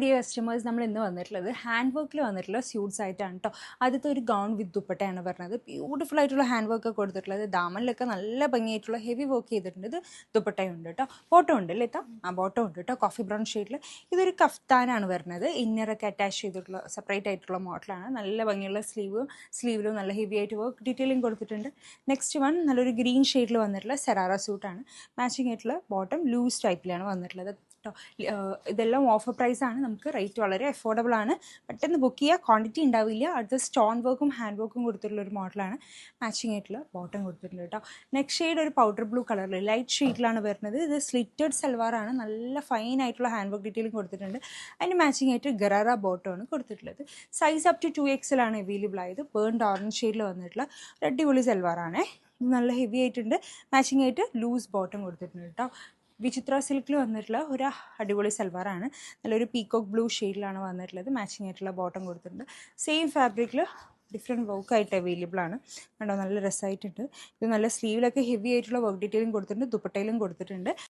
Dear customers, നമ്മൾ ഇന്ന് വന്നിട്ടുള്ളത് ഹാൻഡ് വർക്കിൽ വന്നിട്ടുള്ള സ്യൂട്ട്സ് ആയിട്ടാണ് കേട്ടോ. ആദ്യത്തെ ഒരു ഗൗൺ വിത്ത് ദുപ്പട്ടയാണ് പറഞ്ഞത്. ബ്യൂട്ടിഫുൾ ആയിട്ടുള്ള ഹാൻഡ് വർക്ക് കൊടുത്തിട്ടുള്ളത്. ദാമനിലൊക്കെ നല്ല ഭംഗിയായിട്ടുള്ള ഹെവി വർക്ക് ചെയ്തിട്ടുണ്ട്. ഇത് ദുപ്പട്ടയുണ്ട് കേട്ടോ. ബോട്ടം ഉണ്ട് അല്ലേ? ബോട്ടം ഉണ്ട് കേട്ടോ, കോഫി ബ്രൗൺ ഷെയ്ഡിൽ. ഇതൊരു കഫ്താനാണ് വരുന്നത്. ഇന്നറൊക്കെ അറ്റാച്ച് ചെയ്തിട്ടുള്ള സെപ്പറേറ്റ് ആയിട്ടുള്ള മോഡലാണ്. നല്ല ഭംഗിയുള്ള സ്ലീവിലും നല്ല ഹെവി ആയിട്ട് വർക്ക് ഡീറ്റെയിലിംഗ് കൊടുത്തിട്ടുണ്ട്. നെക്സ്റ്റ് വൺ നല്ലൊരു ഗ്രീൻ ഷെയ്ഡിൽ വന്നിട്ടുള്ള സെറാറ സ്യൂട്ടാണ്. മാച്ചിങ് ആയിട്ടുള്ള ബോട്ടം ലൂസ് ടൈപ്പിലാണ് വന്നിട്ടുള്ളത് കേട്ടോ. ഇതെല്ലാം ഓഫർ പ്രൈസാണ്. നമുക്ക് റേറ്റ് വളരെ അഫോർഡബിൾ ആണ്. പെട്ടെന്ന് ബുക്ക് ചെയ്യുക, ക്വാണ്ടിറ്റി ഉണ്ടാവില്ല. അടുത്ത സ്റ്റോൺ വർക്കും ഹാൻഡ് വർക്കും കൊടുത്തിട്ടുള്ള ഒരു മോഡലാണ്. മാച്ചിങ് ആയിട്ടുള്ള ബോട്ടം കൊടുത്തിട്ടുണ്ട് കേട്ടോ. നെക്സ്റ്റ് ഷെയ്ഡ് ഒരു പൗഡർ ബ്ലൂ കളറിൽ ലൈറ്റ് ഷെയ്ഡിലാണ് വരുന്നത്. ഇത് സ്ലിറ്റഡ് സൽവാറാണ്. നല്ല ഫൈൻ ആയിട്ടുള്ള ഹാൻഡ് വർക്ക് ഡീറ്റെയിലും കൊടുത്തിട്ടുണ്ട്. അതിന് മാച്ചിങ് ആയിട്ട് ഗറാറ ബോട്ടമാണ് കൊടുത്തിട്ടുള്ളത്. സൈസ് അപ് ടു 2XL ആണ് അവൈലബിൾ ആയത്. ബേൺഡ് ഓറഞ്ച് ഷെയ്ഡിൽ വന്നിട്ടുള്ള ഒരു അടിപൊളി സൽവാറാണേ. നല്ല ഹെവി ആയിട്ടുണ്ട്. മാച്ചിങ് ആയിട്ട് ലൂസ് ബോട്ടം കൊടുത്തിട്ടുണ്ട് കേട്ടോ. വിചിത്ര സിൽക്കിൽ വന്നിട്ടുള്ള ഒരു അടിപൊളി സൽവാറാണ്. നല്ലൊരു പീക്കോക്ക് ബ്ലൂ ഷെയ്ഡിലാണ് വന്നിട്ടുള്ളത്. മാച്ചിങ് ആയിട്ടുള്ള ബോട്ടം കൊടുത്തിട്ടുണ്ട്. സെയിം ഫാബ്രിക്കിൽ ഡിഫറെൻറ്റ് വർക്കായിട്ട് അവൈലബിൾ ആണ്. കണ്ടോ, നല്ല രസമായിട്ടുണ്ട്. ഇത് നല്ല സ്ലീവിലൊക്കെ ഹെവി ആയിട്ടുള്ള വർക്ക് ഡീറ്റെയിലും കൊടുത്തിട്ടുണ്ട്. ദുപ്പട്ടയിലും കൊടുത്തിട്ടുണ്ട്.